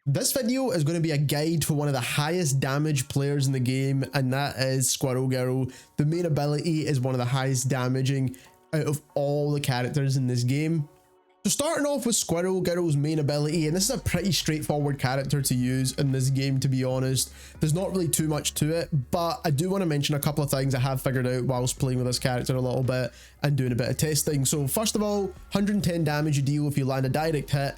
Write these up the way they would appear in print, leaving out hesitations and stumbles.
This video is going to be a guide for one of the highest damage players in the game, and that is Squirrel. The main ability is one of the highest damaging out of all the characters in this game. So starting off with Squirrel's main ability, and this is a pretty straightforward character to use in this game, to be honest. There's not really too much to it, but I do want to mention a couple of things I have figured out whilst playing with this character a little bit and doing a bit of testing. So first of all, 110 damage you deal if you land a direct hit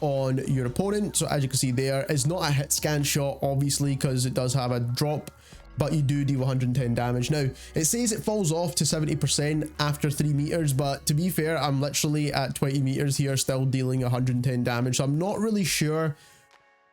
on your opponent. So as you can see there, it's not a hit scan shot obviously because it does have a drop, but you do deal 110 damage. Now it says it falls off to 70% after 3 meters, but to be fair, I'm literally at 20 meters here still dealing 110 damage, so I'm not really sure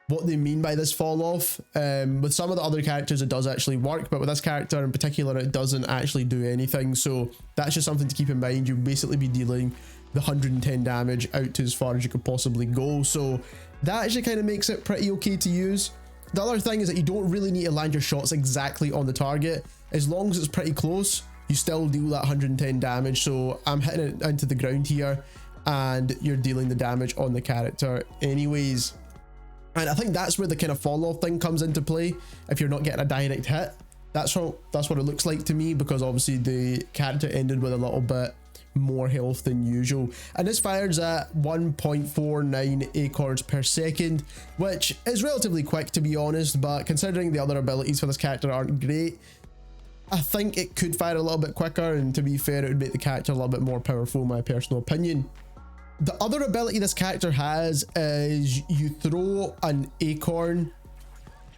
what they mean by this fall off. With some of the other characters it does actually work, but with this character in particular it doesn't actually do anything, so that's just something to keep in mind. You'll basically be dealing the 110 damage out to as far as you could possibly go, so that actually kind of makes it pretty okay to use. The other thing is that you don't really need to land your shots exactly on the target. As long as it's pretty close, you still deal that 110 damage. So I'm hitting it into the ground here and you're dealing the damage on the character anyways. And I think that's where the kind of fall off thing comes into play. If you're not getting a direct hit, that's what it looks like to me, because obviously the character ended with a little bit more health than usual, and this fires at 1.49 acorns per second, which is relatively quick to be honest, but considering the other abilities for this character aren't great, I think it could fire a little bit quicker, and to be fair, it would make the character a little bit more powerful in my personal opinion. The other ability this character has is you throw an acorn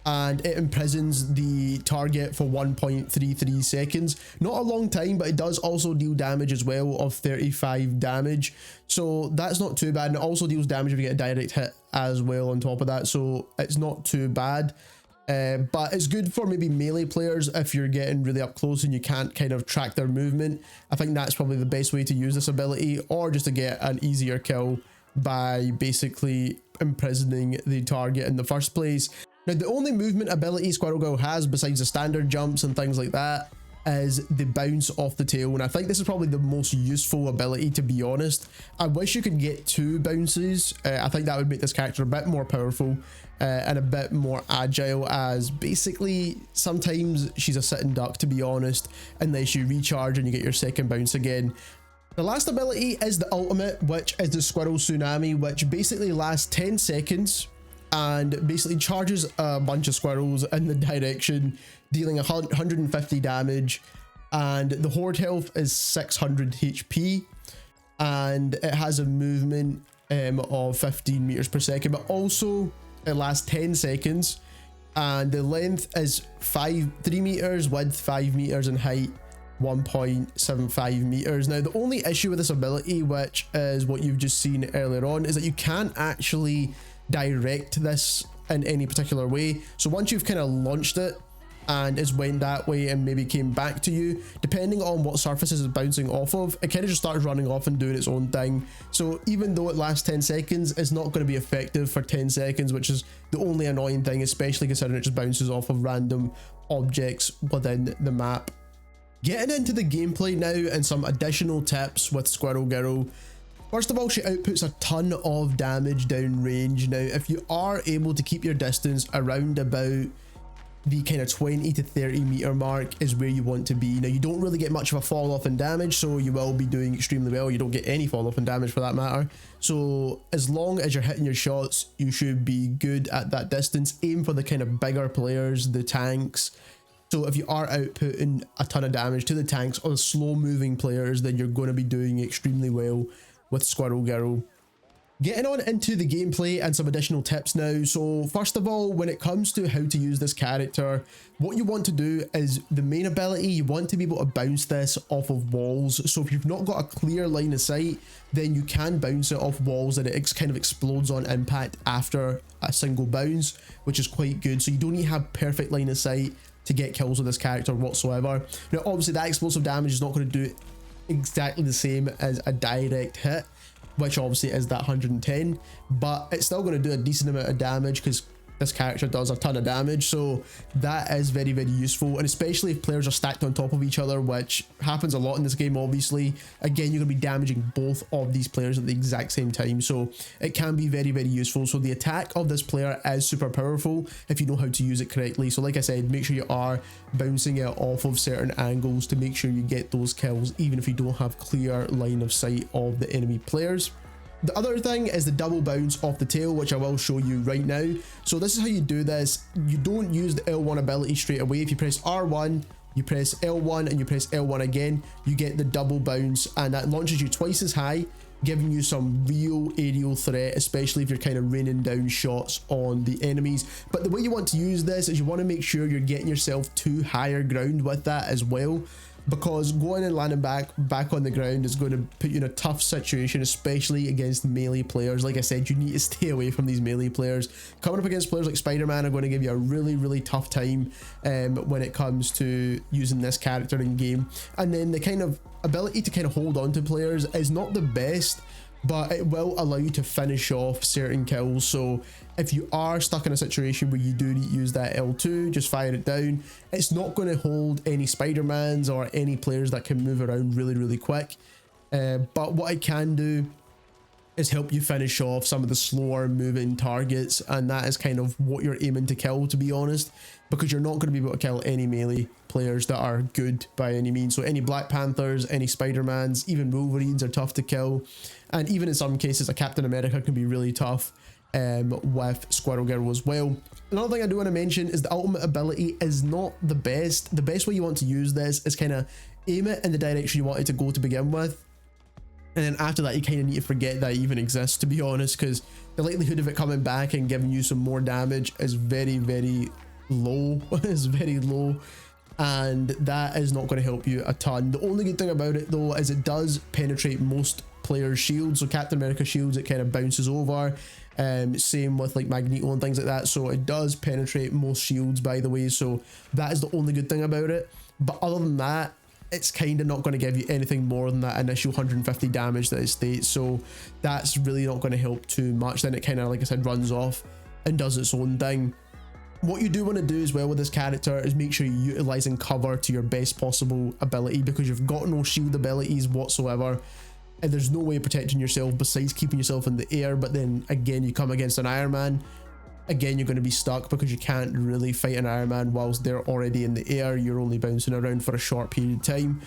and it imprisons the target for 1.33 seconds. Not a long time, but it does also deal damage as well of 35 damage. So that's not too bad. And it also deals damage if you get a direct hit as well on top of that. So it's not too bad. But it's good for maybe melee players if you're getting really up close and you can't kind of track their movement. I think that's probably the best way to use this ability, or just to get an easier kill by basically imprisoning the target in the first place. Now, the only movement ability Squirrel has besides the standard jumps and things like that is the bounce off the tail, and I think this is probably the most useful ability, to be honest. I wish you could get 2 bounces. I think that would make this character a bit more powerful and a bit more agile, as basically sometimes she's a sitting duck, to be honest, unless you recharge and you get your second bounce again. The last ability is the ultimate, which is the Squirrel Tsunami, which basically lasts 10 seconds and basically charges a bunch of squirrels in the direction, dealing 150 damage, and the horde health is 600 HP, and it has a movement of 15 meters per second, but also it lasts 10 seconds, and the length is 3 meters, width 5 meters, and height 1.75 meters. Now, the only issue with this ability, which is what you've just seen earlier on, is that you can't actually direct this in any particular way. So once you've kind of launched it and it's went that way and maybe came back to you, depending on what surfaces it's bouncing off of, it kind of just starts running off and doing its own thing. So even though it lasts 10 seconds, it's not going to be effective for 10 seconds, which is the only annoying thing, especially considering it just bounces off of random objects within the map. Getting into the gameplay now and some additional tips with Squirrel. First of all, she outputs a ton of damage down range. Now, if you are able to keep your distance around about the kind of 20 to 30 meter mark is where you want to be. Now, you don't really get much of a fall off in damage, so you will be doing extremely well. You don't get any fall off in damage for that matter. So as long as you're hitting your shots, you should be good at that distance. Aim for the kind of bigger players, the tanks. So if you are outputting a ton of damage to the tanks or the slow moving players, then you're going to be doing extremely well with Squirrel. Getting on into the gameplay and some additional tips now. So first of all, when it comes to how to use this character, what you want to do is the main ability, you want to be able to bounce this off of walls. So if you've not got a clear line of sight, then you can bounce it off walls and it kind of explodes on impact after a single bounce, which is quite good. So you don't need to have perfect line of sight to get kills with this character whatsoever. Now obviously that explosive damage is not going to do exactly the same as a direct hit, which obviously is that 110, but it's still going to do a decent amount of damage because this character does a ton of damage, so that is very, very useful. And especially if players are stacked on top of each other, which happens a lot in this game, obviously. Again, you're going to be damaging both of these players at the exact same time, so it can be very, very useful. So the attack of this player is super powerful if you know how to use it correctly. So like I said, make sure you are bouncing it off of certain angles to make sure you get those kills, even if you don't have clear line of sight of the enemy players. The other thing is the double bounce off the tail, which I will show you right now. So this is how you do this. You don't use the L1 ability straight away. If you press R1, you press L1 and you press L1 again, you get the double bounce, and that launches you twice as high, giving you some real aerial threat, especially if you're kind of raining down shots on the enemies. But the way you want to use this is you want to make sure you're getting yourself to higher ground with that as well, because going and landing back on the ground is going to put you in a tough situation, especially against melee players. Like I said, you need to stay away from these melee players. Coming up against players like Spider-Man are going to give you a really, really tough time when it comes to using this character in game. And then the kind of ability to kind of hold on to players is not the best, but it will allow you to finish off certain kills. So if you are stuck in a situation where you do need to use that L2, just fire it down. It's not going to hold any Spider-Mans or any players that can move around really, really quick. But what it can do is help you finish off some of the slower moving targets, and that is kind of what you're aiming to kill, to be honest, because you're not going to be able to kill any melee players that are good by any means. So any Black Panthers, any Spider-Mans, even Wolverines are tough to kill, and even in some cases a Captain America can be really tough with Squirrel Girl as well. Another thing I do want to mention is the ultimate ability is not the best. The best way you want to use this is kind of aim it in the direction you want it to go to begin with, and then after that you kind of need to forget that it even exists, to be honest, because the likelihood of it coming back and giving you some more damage is very, very low. It's very low, and that is not going to help you a ton. The only good thing about it though is it does penetrate most players' shields. So Captain America shields, it kind of bounces over. Same with like Magneto and things like that, so it does penetrate most shields, by the way, so that is the only good thing about it. But other than that, it's kind of not going to give you anything more than that initial 150 damage that it states, so that's really not going to help too much. Then it kind of, like I said, runs off and does its own thing. What you do want to do as well with this character is make sure you're utilizing cover to your best possible ability, because you've got no shield abilities whatsoever, and there's no way of protecting yourself besides keeping yourself in the air. But then again, you come against an Iron Man, again you're going to be stuck because you can't really fight an Iron Man whilst they're already in the air. You're only bouncing around for a short period of time,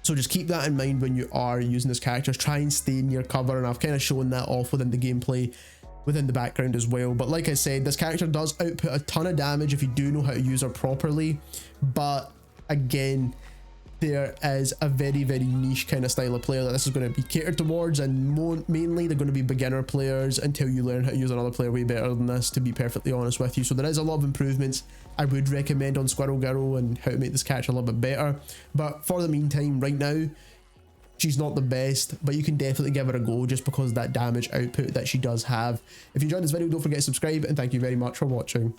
so just keep that in mind when you are using this character. Try and stay near cover, and I've kind of shown that off within the gameplay within the background as well. But like I said, this character does output a ton of damage if you do know how to use her properly, but again, there is a very, very niche kind of style of player that this is going to be catered towards, and mainly they're going to be beginner players until you learn how to use another player way better than this, to be perfectly honest with you. So there is a lot of improvements I would recommend on Squirrel Girl and how to make this character a little bit better, but for the meantime, right now, she's not the best, but you can definitely give her a go just because of that damage output that she does have. If you enjoyed this video, don't forget to subscribe, and thank you very much for watching.